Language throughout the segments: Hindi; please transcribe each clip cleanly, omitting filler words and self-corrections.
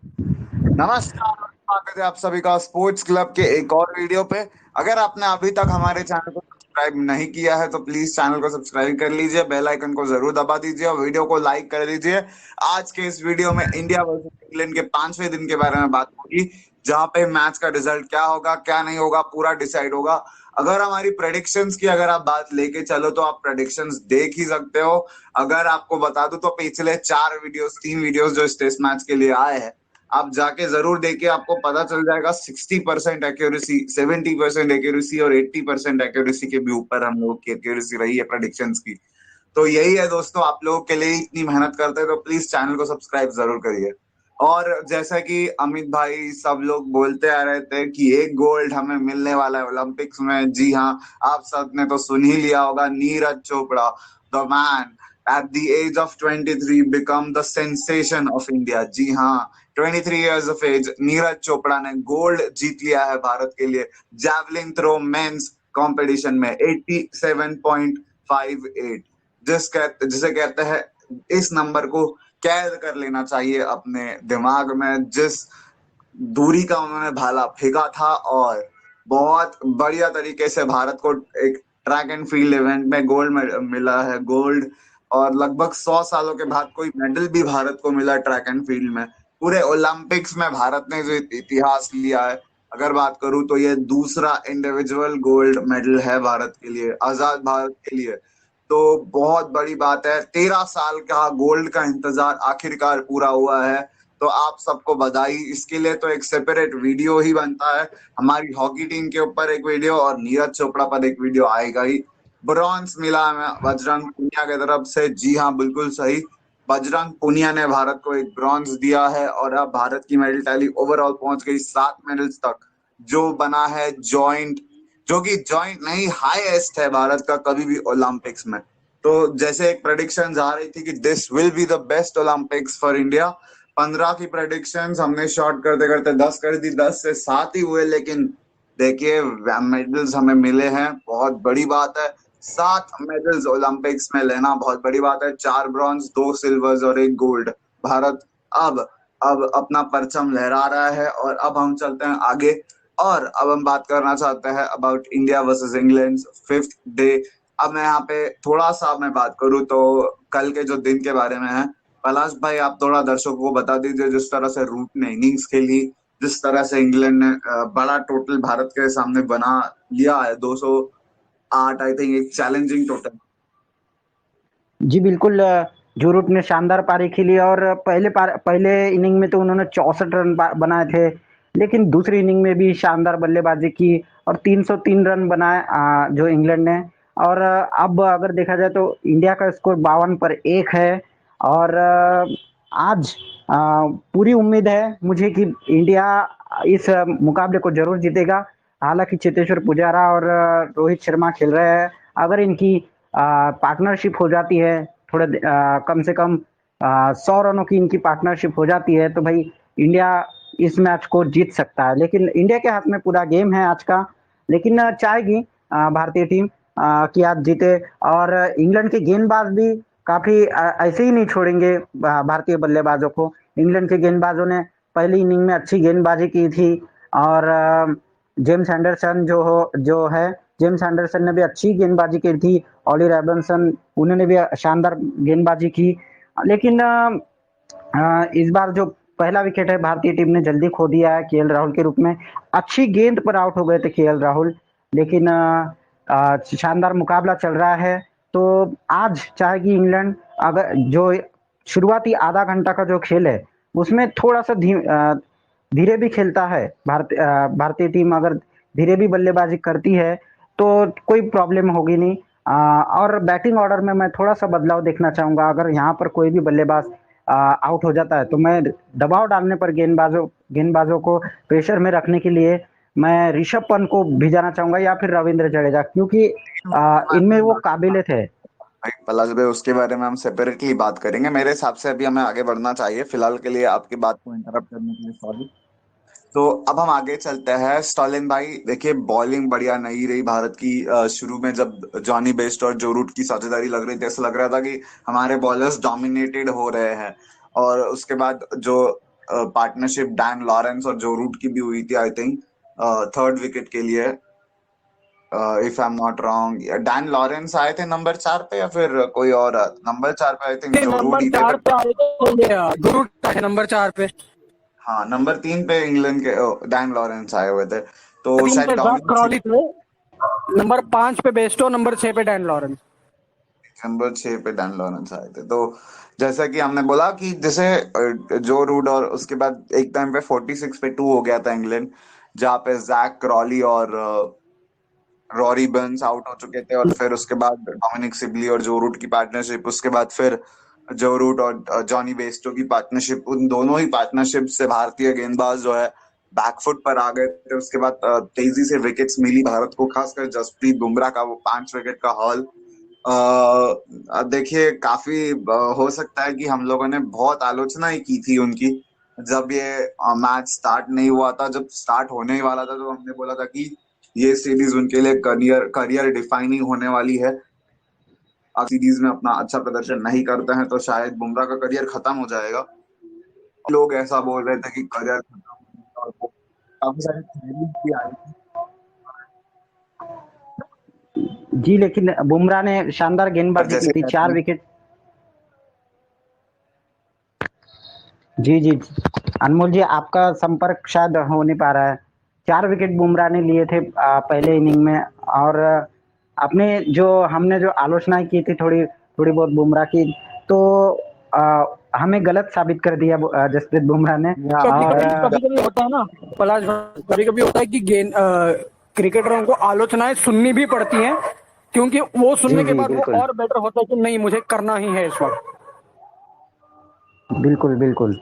नमस्कार और स्वागत है आप सभी का स्पोर्ट्स क्लब के एक और वीडियो पे। अगर आपने अभी तक हमारे चैनल को सब्सक्राइब नहीं किया है तो प्लीज चैनल को सब्सक्राइब कर लीजिए, बेल आइकन को जरूर दबा दीजिए और वीडियो को लाइक कर दीजिए। आज के इस वीडियो में इंडिया वर्सेस इंग्लैंड के 5वें दिन के बारे में बात होगी, जहां पे मैच का रिजल्ट क्या होगा क्या नहीं होगा पूरा डिसाइड होगा। अगर हमारी प्रेडिक्शंस की अगर आप बात लेके चलो तो आप प्रेडिक्शंस देख ही सकते हो। अगर आपको बता दूं तो पिछले 4 वीडियोस 3 वीडियोस जो इस टेस्ट मैच के लिए आए हैं, आप जाके जरूर देखिए, आपको पता चल जाएगा। 60% एक्यूरेसी, 70% एक्यूरेसी और 80% एक्यूरेसी के भी ऊपर हम लोग की एक्यूरेसी रही है प्रेडिक्शंस की। तो यही है दोस्तों, आप लोगों के लिए इतनी मेहनत करते हैं तो प्लीज चैनल को सब्सक्राइब जरूर करिए। और जैसा कि अमित भाई सब लोग बोलते आ रहे थे कि एक गोल्ड हमें मिलने वाला है ओलंपिक्स में, जी हाँ, आप सब ने तो सुन ही लिया होगा। Neeraj Chopra, the man at the age of 23 become the sensation of India. जी हाँ, 23 years of age Neeraj Chopra ने गोल्ड जीत लिया है भारत के लिए जैवलिन थ्रो मेंस कंपटीशन में 87.58, जिसे कहते हैं, इस नंबर को कैद कर लेना चाहिए अपने दिमाग में। जिस दूरी का उन्होंने भाला फेंका था और बहुत बढ़िया तरीके से भारत को एक ट्रैक एंड फील्ड इवेंट में गोल्ड मिला है, गोल्ड। और लगभग 100 सालों के बाद कोई मेडल भी भारत को मिला ट्रैक एंड फील्ड में। पूरे ओलंपिक्स में भारत ने जो इतिहास लिया है, अगर बात करूं तो ये दूसरा इंडिविजुअल गोल्ड मेडल है भारत के लिए, आजाद भारत के लिए। तो बहुत बड़ी बात है, 13 साल का गोल्ड का इंतजार आखिरकार पूरा हुआ है। तो आप सबको बधाई। इसके लिए तो एक सेपरेट वीडियो ही बनता है, हमारी हॉकी टीम के ऊपर एक वीडियो और नीरज चोपड़ा पर एक वीडियो आएगा ही। ब्रॉन्ज मिला हमें बजरंग पुनिया की तरफ से, जी हाँ बिल्कुल सही। बजरंग पुनिया ने भारत को एक ब्रॉन्ज दिया है और अब भारत की मेडल टैली ओवरऑल पहुंच गई 7 मेडल्स तक, जो बना है जॉइंट, जो कि जॉइंट नहीं, हाईएस्ट है भारत का कभी भी ओलंपिक्स में। तो जैसे एक प्रेडिक्शन आ रही थी कि this will be the best Olympics for India, 15 की प्रेडिक्शन हमने शॉर्ट करते करते 10 कर दी, 10 से 7 ही हुए। लेकिन देखिए, मेडल्स हमें मिले हैं, बहुत बड़ी बात है। 7 मेडल्स ओलंपिक्स में लेना बहुत बड़ी बात है, 4 ब्रॉन्ज 2 सिल्वर्स और एक गोल्ड। भारत अब अब अपना परचम लहरा रहा है और अब हम चलते हैं आगे। और अब हम बात करना चाहते हैं about India versus England 5th day. अब मैं यहाँ पे थोड़ा सा मैं बात करूँ तो कल के जो दिन के बारे में है, पलाश भाई आप थोड़ा दर्शकों को बता दीजिए। जिस तरह से रूट ने इनिंग्स खेली, जिस तरह से इंग्लैंड ने बड़ा टोटल भारत के सामने बना लिया है, 208 आई थिंक, एक चैलेंजिंग टोटल। जी बिल्कुल। जो रूट ने शानदार पारी खेली और पहले इनिंग में तो उन्होंने 64 रन बनाए थे, लेकिन दूसरी इनिंग में भी शानदार बल्लेबाजी की और 303 रन बनाए जो इंग्लैंड ने। और अब अगर देखा जाए तो इंडिया का स्कोर 52 पर 1 है। और आज पूरी उम्मीद है मुझे कि इंडिया इस मुकाबले को जरूर जीतेगा। हालांकि चेतेश्वर पुजारा और रोहित शर्मा खेल रहे हैं। अगर इनकी पार्टनरशिप हो जाती है, थोड़े कम से कम 100 रनों की इनकी पार्टनरशिप हो जाती है, तो भाई इंडिया इस मैच को जीत सकता है। लेकिन इंडिया के हाथ में पूरा गेम है आज का। लेकिन चाहेगी भारतीय टीम कि आज जीते। और इंग्लैंड के गेंदबाज भी काफी ऐसे ही नहीं छोड़ेंगे भारतीय बल्लेबाजों को। इंग्लैंड के गेंदबाजों ने पहली इनिंग में अच्छी गेंदबाजी की थी। और जेम्स एंडरसन जो है, जेम्स एंडरसन ने भी अच्छी गेंदबाजी की थी। ऑली रॉबिन्सन, उन्होंने भी शानदार गेंदबाजी की। लेकिन इस बार जो पहला विकेट है भारतीय टीम ने जल्दी खो दिया है केएल राहुल के रूप में। अच्छी गेंद पर आउट हो गए थे केएल राहुल। लेकिन शानदार मुकाबला चल रहा है। तो आज चाहेगी इंग्लैंड, अगर जो शुरुआती आधा घंटा का जो खेल है उसमें थोड़ा सा धीरे भी खेलता है भारतीय टीम, अगर धीरे भी बल्लेबाजी करती है तो कोई प्रॉब्लम होगी नहीं। और बैटिंग ऑर्डर में मैं थोड़ा सा बदलाव देखना चाहूंगा। अगर यहाँ पर कोई भी बल्लेबाज आउट हो जाता है तो मैं दबाव डालने पर गेंदबाजों को प्रेशर में रखने के लिए मैं ऋषभ पंत को भिजाना चाहूंगा या फिर रविंद्र जडेजा, क्योंकि इनमें वो काबिलियत है। भाई पलाश भाई, उसके बारे में हम सेपरेटली बात करेंगे। मेरे हिसाब से अभी हमें आगे बढ़ना चाहिए। फिलहाल के लिए आपकी बात को इंटरप्ट करने के लिए सॉरी। तो अब हम आगे चलते हैं। स्टॉलिन भाई देखिए, बॉलिंग बढ़िया नहीं रही भारत की। शुरू में जब जॉनी बेस्ट और जो रूट की साझेदारी लग रही थी, ऐसा लग रहा था कि हमारे बॉलर्स डोमिनेटेड हो रहे हैं। और उसके बाद जो पार्टनरशिप डैन लॉरेंस और जो रूट की भी हुई थी, आई थिंक थर्ड विकेट के लिए, if I am not wrong. Dan Lawrence आए थे नंबर 4 पे या फिर कोई और? नंबर 4 पे आई थिंक जो रूट नंबर ही थे, 4 बट पे आए थे गुरुट है नंबर 4 पे। हाँ, नंबर 3 पे इंग्लैंड के डैन लॉरेंस आए हुए थे, तो 3 शायद पे जैक डोमिनिक क्रॉली थे, नंबर 5 पे बेस्टो, नंबर 6 पे डैन लॉरेंस। नंबर 6 पे डैन लॉरेंस आए थे। तो जैसा कि हमने बोला कि जैसे जो रूट, और उसके बाद एक टाइम पे 46 पे 2 हो गया था इंग्लैंड, जहाँ पे जैक क्रॉली और रॉरी बर्न्स आउट हो चुके थे, और फिर उसके बाद डोमिनिक सिबली और जो रूट की पार्टनरशिप, उसके बाद फिर जो रूट और जॉनी बेस्टो की पार्टनरशिप, उन दोनों ही पार्टनरशिप से भारतीय गेंदबाज जो है बैकफुट पर आ गए थे। उसके बाद तेजी से विकेट्स मिली भारत को, खासकर जसप्रीत बुमराह का वो 5 विकेट का हॉल। देखिए, काफी हो सकता है कि हम लोगों ने बहुत आलोचना ही की थी उनकी जब ये मैच स्टार्ट नहीं हुआ था, जब स्टार्ट होने ही वाला था, तो हमने बोला था कि ये सीरीज उनके लिए करियर करियर डिफाइनिंग होने वाली है। अब सीरीज में अपना अच्छा प्रदर्शन नहीं करते हैं तो शायद बुमराह का करियर खत्म हो जाएगा। लोग ऐसा बोल रहे थे कि करियर खत्म हो गया, और वो काफी सारी theories भी आई थी। जी, लेकिन बुमराह ने शानदार पर गेंदबाजी की जैसे थी, कहते 4 हैं, विकेट। जी, जी। अनमोल जी, आपका संपर्क शायद हो नहीं पा रहा है। 4 विकेट बुमराह ने लिए थे पहले इनिंग में, और आपने जो हमने जो आलोचनाएँ की थी थोड़ी थोड़ी बहुत बुमराह की, तो हमें गलत साबित कर दिया जसप्रीत बुमराह ने। और कभी कभी होता है ना पलाश, कभी कभी होता है कि क्रिकेटरों को आलोचनाएं सुननी भी पड़ती हैं, क्योंकि वो जी, सुनने के जी, बाद वो बिल्कुल। और बेटर होता है कि नहीं, मुझे करना ही है इस वक्त। बिल्कुल, बिल्कुल।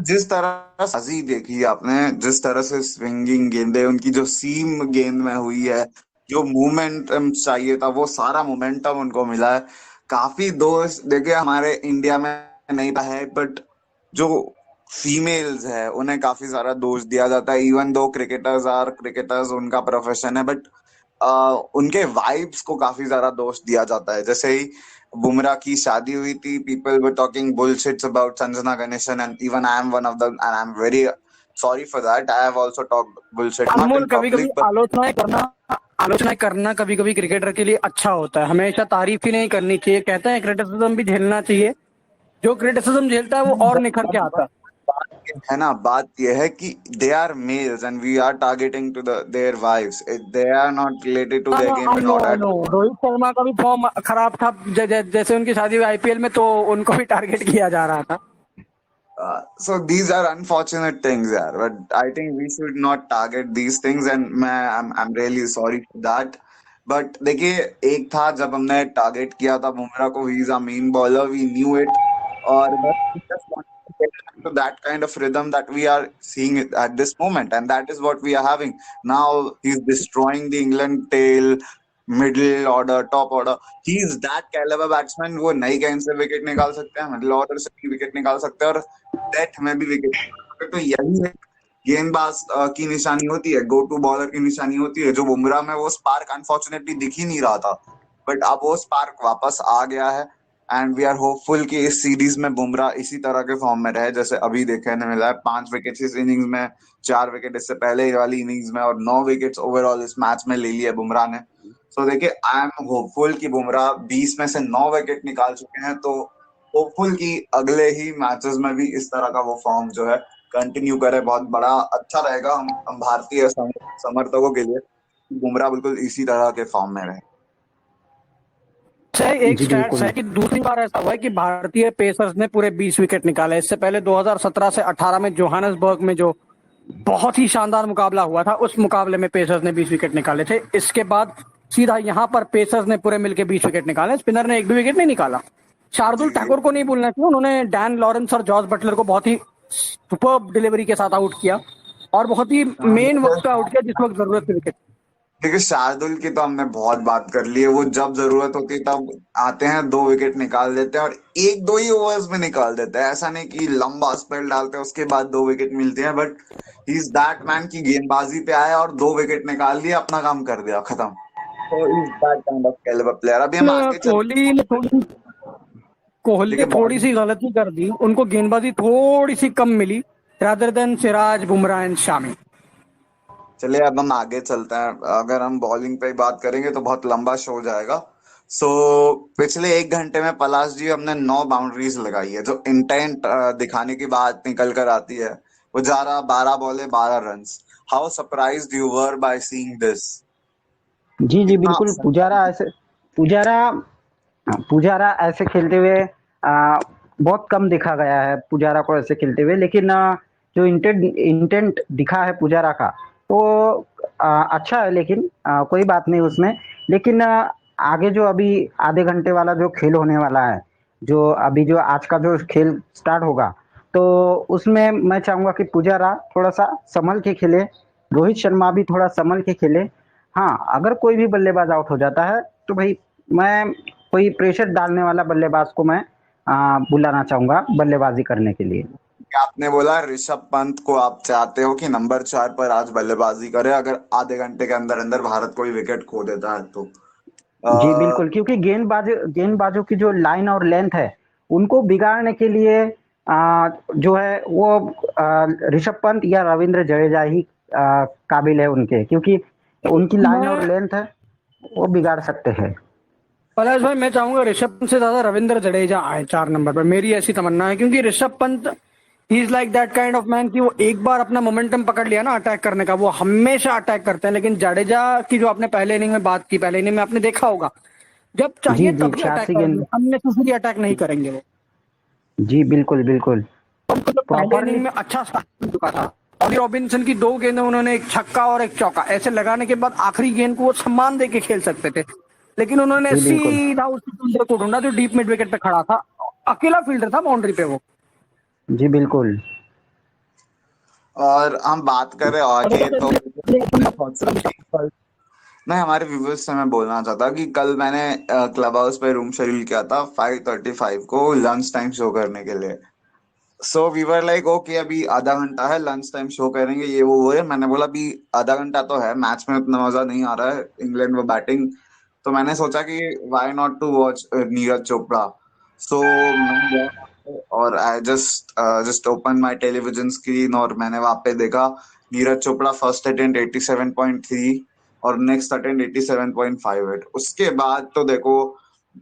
जिस तरह साजी देखी आपने, जिस तरह से स्विंगिंग गेंदे उनकी जो सीम गेंद में हुई है, जो मोमेंटम चाहिए था वो सारा मोमेंटम उनको मिला है। काफी दोस्त देखिए हमारे इंडिया में नहीं पाया है, बट जो फीमेल्स है उन्हें काफी सारा दोष दिया जाता है। Even though cricketers are cricketers, उनका प्रोफेशन है, बट उनके वाइब्स को काफी ज्यादा दोष दिया जाता है। जैसे ही बुमराह की शादी हुई थी, people were talking bullshits about Sanjana Ganesan, and even I am one of them, and I am very sorry for that. I have also talked bullshit, not Anmol, इन कभी कभी पब्लिक बट आलोचनाएं करना कभी कभी क्रिकेटर के लिए अच्छा होता है, हमेशा तारीफ ही नहीं करनी चाहिए। कहते हैं क्रिटिसिज्म भी झेलना चाहिए, जो क्रिटिसिज्म झेलता है वो और निखर के आता है। है ना। बात यह है कि they are males and we are targeting to their wives, they are not related to their game I and know all I that. No Rohit Sharma का भी फॉर्म खराब था, जैसे उनकी शादी हुई आईपीएल में, तो उनको भी टारगेट किया जा रहा था। So these are unfortunate things, yeah. But I think we should not target these things, and I'm really sorry for that. But देखिए, एक था जब हमने टारगेट किया था बुमराह को, he is a mean bowler, we knew it, और बस we just want to get back to that kind of rhythm that we are seeing it at this moment, and that is what we are having now. He's destroying the England tail, middle order, top order. He is that calibre batsman, वो नई गेंद से विकेट निकाल सकते हैं, मिडिल ऑर्डर से भी विकेट निकाल सकते हैं, और डेथ में भी विकेट निकाल सकते हैं। तो यही एक गेंदबाज की निशानी होती है, गो टू बॉलर की निशानी होती है। जो बुमराह में वो स्पार्क अनफॉर्चुनेटली दिख ही नहीं रहा था, बट अब वो स्पार्क वापस आ गया है, एंड वी आर होपफुल कि इस सीरीज में बुमराह इसी तरह के फॉर्म में रहे जैसे अभी देखने मिला है। 5 विकेट इस इनिंग्स में, 4 विकेट इससे पहले वाली इनिंग्स में, और 9 विकेट्स ओवरऑल इस मैच में ले लिए बुमराह ने। सो देखिए, आई एम होपफुल कि बुमराह 20 में से 9 विकेट निकाल चुके हैं, तो होपफुल कि अगले ही मैचेस में भी इस तरह का वो फॉर्म जो है कंटिन्यू करे। बहुत बड़ा अच्छा रहेगा हम भारतीय समर्थकों के लिए, बुमराह बिल्कुल इसी तरह के फॉर्म में रहे। एक जी, स्टैट्स बिल्कुल। है कि दूसरी बार ऐसा हुआ है कि भारतीय पेसर्स ने पूरे 20 विकेट निकाले। इससे पहले 2017 से 18 में जोहानसबर्ग में जो बहुत ही शानदार मुकाबला हुआ था, उस मुकाबले में पेसर्स ने 20 विकेट निकाले थे। इसके बाद सीधा यहाँ पर पेसर्स ने पूरे मिलकर 20 विकेट निकाले, स्पिनर ने एक भी विकेट नहीं निकाला। शार्दुल ठाकुर को नहीं भूलना चाहिए, उन्होंने डैन लॉरेंस और जॉर्ज बटलर को बहुत ही सुपर्ब डिलीवरी के साथ आउट किया, और बहुत ही मेन वक्त पे आउट किया जिस वक्त जरूरत थी विकेट। देखिए, शार्दुल की तो हमने बहुत बात कर ली है। वो जब जरूरत होती है तब आते हैं, 2 विकेट निकाल देते हैं, और 1-2 ही ओवर्स में निकाल देते हैं। ऐसा नहीं कि लंबा स्पेल डालते हैं उसके बाद 2 विकेट मिलते हैं, but he is that man की गेंदबाजी पे आया और 2 विकेट निकाल लिया, अपना काम कर दिया, खत्म। तो is that kind of calibre player. अभी हम आगे चलते कोहली देखिए ने थोड़ी सी गलती कर दी, उनको गेंदबाजी थोड़ी सी कम मिली, rather than Siraj, Bumrah and Shami. चलिए अब हम आगे चलते हैं। अगर हम बॉलिंग पे ही बात करेंगे तो बहुत लंबा शो हो जाएगा। सो पिछले 1 घंटे में पलाश जी हमने 9 बाउंड्रीज लगाई है। जो इंटेंट दिखाने की बात निकल कर आती है वो जा रहा 12 balls 12 run. How surprised you were by seeing this? जी जी कितना बिल्कुल। पुजारा पुजारा ऐसे खेलते हुए बहुत कम देखा गया है पुजारा को ऐसे खेलते हुए। लेकिन जो इंटेंट दिखा है पुजारा का तो अच्छा है। लेकिन कोई बात नहीं उसमें। लेकिन आगे जो अभी आधे घंटे वाला जो खेल होने वाला है, जो अभी जो आज का जो खेल स्टार्ट होगा, तो उसमें मैं चाहूंगा कि पुजारा थोड़ा सा संभल के खेले, रोहित शर्मा भी थोड़ा संभल के खेले। हाँ, अगर कोई भी बल्लेबाज आउट हो जाता है तो भाई मैं कोई प्रेशर डालने वाला बल्लेबाज को मैं बुलाना चाहूंगा बल्लेबाजी करने के लिए। आपने बोला ऋषभ पंत को आप चाहते हो कि नंबर 4 पर आज बल्लेबाजी करे अगर आधे घंटे के अंदर अंदर भारत कोई विकेट खो देता है तो? जी बिल्कुल, क्योंकि गेंदबाजों की जो लाइन और लेंथ है उनको बिगाड़ने के लिए जो है वो ऋषभ पंत या रविंद्र जडेजा ही काबिल है उनके, क्योंकि उनकी लाइन और लेंथ है वो बिगाड़ सकते हैं। पलाश भाई, मैं चाहूंगा ऋषभ पंत से ज्यादा रविंद्र जडेजा आए 4 नंबर पर। मेरी ऐसी तमन्ना है, क्योंकि Rishabh Pant he is like that kind of man कि वो एक बार अपना मोमेंटम पकड़ लिया ना अटैक करने का, वो हमेशा अटैक करते हैं। लेकिन जडेजा की जो आपने पहले इनिंग में बात की, पहले इनिंग में आपने देखा होगा जब चाहिए जी जी तभी अटैक 86 करेंगे, गेंद। अननेसेसरी अटैक नहीं करेंगे वो। जी बिल्कुल बिल्कुल। तो पहले प्रॉपरली इनिंग में अच्छा स्टार्ट हो चुका था। ऑली रॉबिन्सन की 2 गेंदें उन्होंने, एक छक्का और एक चौका ऐसे लगाने के बाद आखिरी गेंद को वो सम्मान देके खेल सकते थे। लेकिन उन्होंने जी बिल्कुल। सीधा उस फील्डर को ढूंढा जो डीप मिड विकेट पे खड़ा था, अकेला फील्डर था बाउंड्री पे वो। जी बिल्कुल। और हम बात करें आगे तो मैं हमारे व्यूवर्स से मैं बोलना चाहता कि कल मैंने क्लब हाउस पे रूम शेड्यूल किया था 5:35 को लंच टाइम शो करने के लिए। So we were like okay अभी आधा घंटा है, लंच टाइम शो करेंगे ये वो है। मैंने बोला अभी आधा घंटा तो है, मैच में उतना मजा नहीं आ रहा है, इंग्लैंड वो बैटिंग। तो मैंने सोचा कि why not to watch Neeraj Chopra. So मैं गया और I just open my television screen और मैंने वहां पे देखा नीरज चोपड़ा फर्स्ट अटेम्प्ट 87.3 और नेक्स्ट अटेम्प्ट 87.58। उसके बाद तो देखो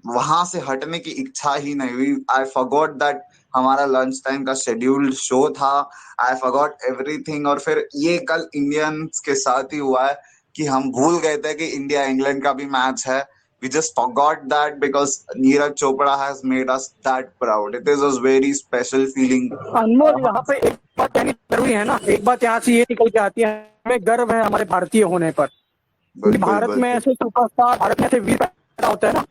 वहां से हटने की इच्छा ही नहीं हुई। आई फॉरगॉट दैट हमारा लंच टाइम का शेड्यूल्ड शो था। I forgot everything. और फिर ये कल इंडियंस के साथ ही हुआ है कि हम भूल गए थे कि इंडिया इंग्लैंड का भी मैच है। We just forgot that because Neeraj Chopra has made us that proud. It is a very special feeling. अनमोल, यहाँ पे एक बात कहनी जरूरी है ना, एक बात यहाँ से ये निकल के आती है, हमें गर्व है हमारे भारतीय होने पर। क्योंकि भारत में ऐसे सुपरस्टार, भारत में ऐसे वीर पैदा होते हैं ना।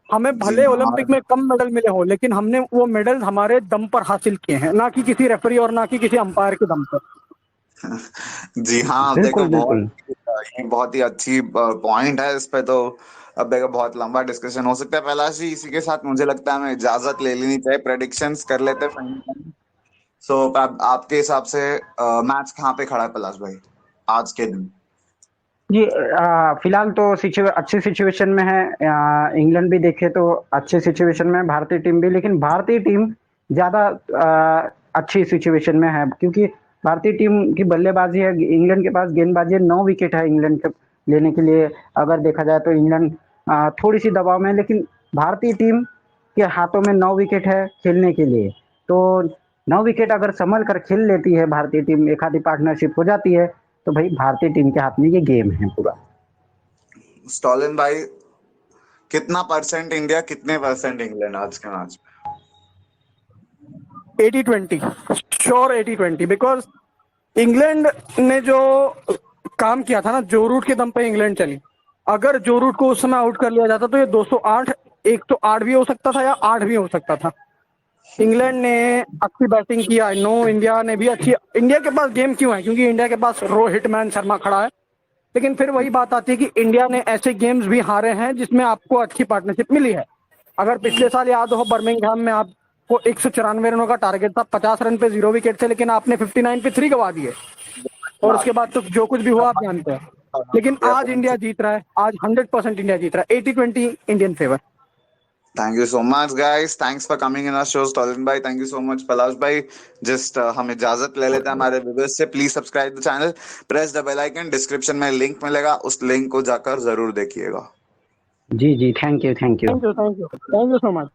हमें भले ओलंपिक में कम मेडल मिले हो, लेकिन हमने वो मेडल हमारे दम पर हासिल किए हैं, ना कि किसी रेफरी और ना कि किसी अंपायर के दम पर। जी हाँ, देखो बहुत ही अच्छी पॉइंट है इस पे। तो अब देखो बहुत लंबा डिस्कशन हो सकता है पलाश जी। इसी के साथ मुझे लगता है हमें इजाजत ले लेनी चाहिए, प्रेडिक्शंस कर लेते हैं। सो आपके हिसाब से मैच कहाँ पे खड़ा है पलाश भाई आज के दिन? जी फिलहाल तो अच्छी सिचुएशन में है। इंग्लैंड भी देखे तो अच्छे सिचुएशन में है, भारतीय टीम भी। लेकिन भारतीय टीम ज्यादा अच्छी सिचुएशन में है, क्योंकि भारतीय टीम की बल्लेबाजी है, इंग्लैंड के पास गेंदबाजी है। 9 विकेट है इंग्लैंड के लेने के लिए। अगर देखा जाए तो इंग्लैंड थोड़ी सी दबाव में है, लेकिन भारतीय टीम के हाथों में 9 विकेट है खेलने के लिए। तो 9 विकेट अगर संभल कर खेल लेती है भारतीय टीम, एक आधी पार्टनरशिप हो जाती है, तो भाई भारतीय टीम के हाथ में ये गेम है पूरा। स्टॉलिन भाई, कितना परसेंट इंडिया, कितने परसेंट इंग्लैंड आज के मैच में? 80-20 श्योर, 80-20। बिकॉज इंग्लैंड ने जो काम किया था ना, जो रूट के दम पे इंग्लैंड चली, अगर जो रूट को उस समय आउट कर लिया जाता तो ये 208, 108 भी हो सकता था या 8 भी हो सकता था। इंग्लैंड ने अच्छी बैटिंग किया। नो, इंडिया ने भी अच्छी। इंडिया के पास गेम क्यों है? क्योंकि इंडिया के पास रोहित मैन शर्मा खड़ा है। लेकिन फिर वही बात आती है कि इंडिया ने ऐसे गेम्स भी हारे हैं जिसमें आपको अच्छी पार्टनरशिप मिली है। अगर पिछले साल याद हो, बर्मिंघम में आपको 194 रनों का टारगेट था, 50 रन पे 0 विकेट थे, लेकिन आपने 59 पे 3 गवा दिए। और उसके बाद तो जो कुछ भी हुआ आप जानते हैं। लेकिन आज इंडिया जीत रहा है, आज 100% इंडिया जीत रहा है। 80-20 Indian favour. Thank you so much, guys. Thanks for coming in our show, Stalin bhai. Thank you so much, Palash bhai. Just हम इजाजत ले लेते हैं हमारे व्यूअर्स से. Please subscribe the channel, press the bell icon. Description में लिंक मिलेगा, उस लिंक को जाकर जरूर देखिएगा. जी जी, thank you thank you. Thank you so much.